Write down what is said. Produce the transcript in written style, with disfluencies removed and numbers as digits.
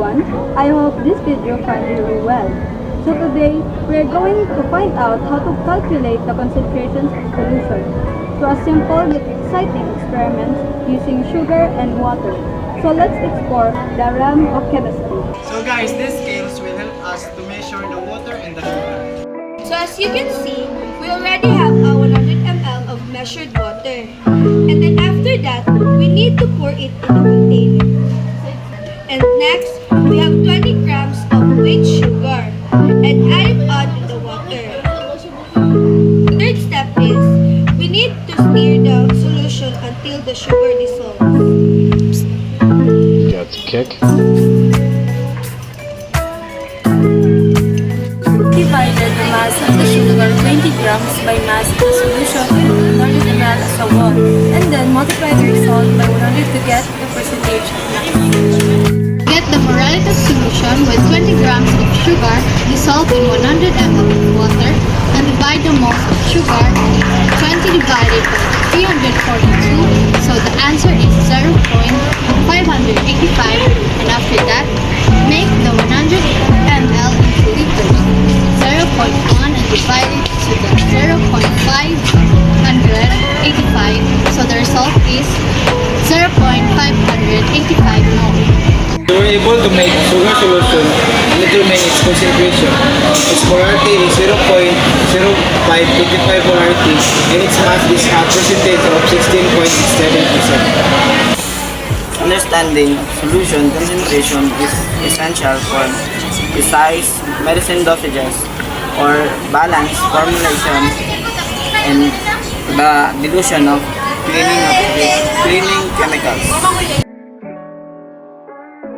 everyone. I hope this video finds you well. So today, we are going to find out how to calculate the concentrations of solution through a simple yet exciting experiment using sugar and water. So let's explore the realm of chemistry. So guys, these scales will help us to measure the water and the sugar. So as you can see, we already have our 100 ml of measured water. And then after that, we need to pour it in a container. And next, we have 20 grams of white sugar and add it on in the water. The third step is, we need to stir the solution until the sugar dissolves. Got the kick. Divided the mass of the sugar 20 grams by mass of the solution 100 ml as a wall, and then multiply the result by 100 to get the percentage of mass. Get the morelated solution with 20 grams of sugar dissolved in 100 ml of water and divide the moles of sugar 20 divided by 342, so the answer is 0.585, and after that, make the 100 ml into liters. 0.1 and divide it to the 0.585, so the result is 0.585 mole. We were able to make a sugar solution and determine its concentration. Its molarity is 0.0585 molarity and its mass is a percentage of 16.67%. Understanding solution concentration is essential for precise medicine dosages or balanced formulation and the dilution of cleaning chemicals.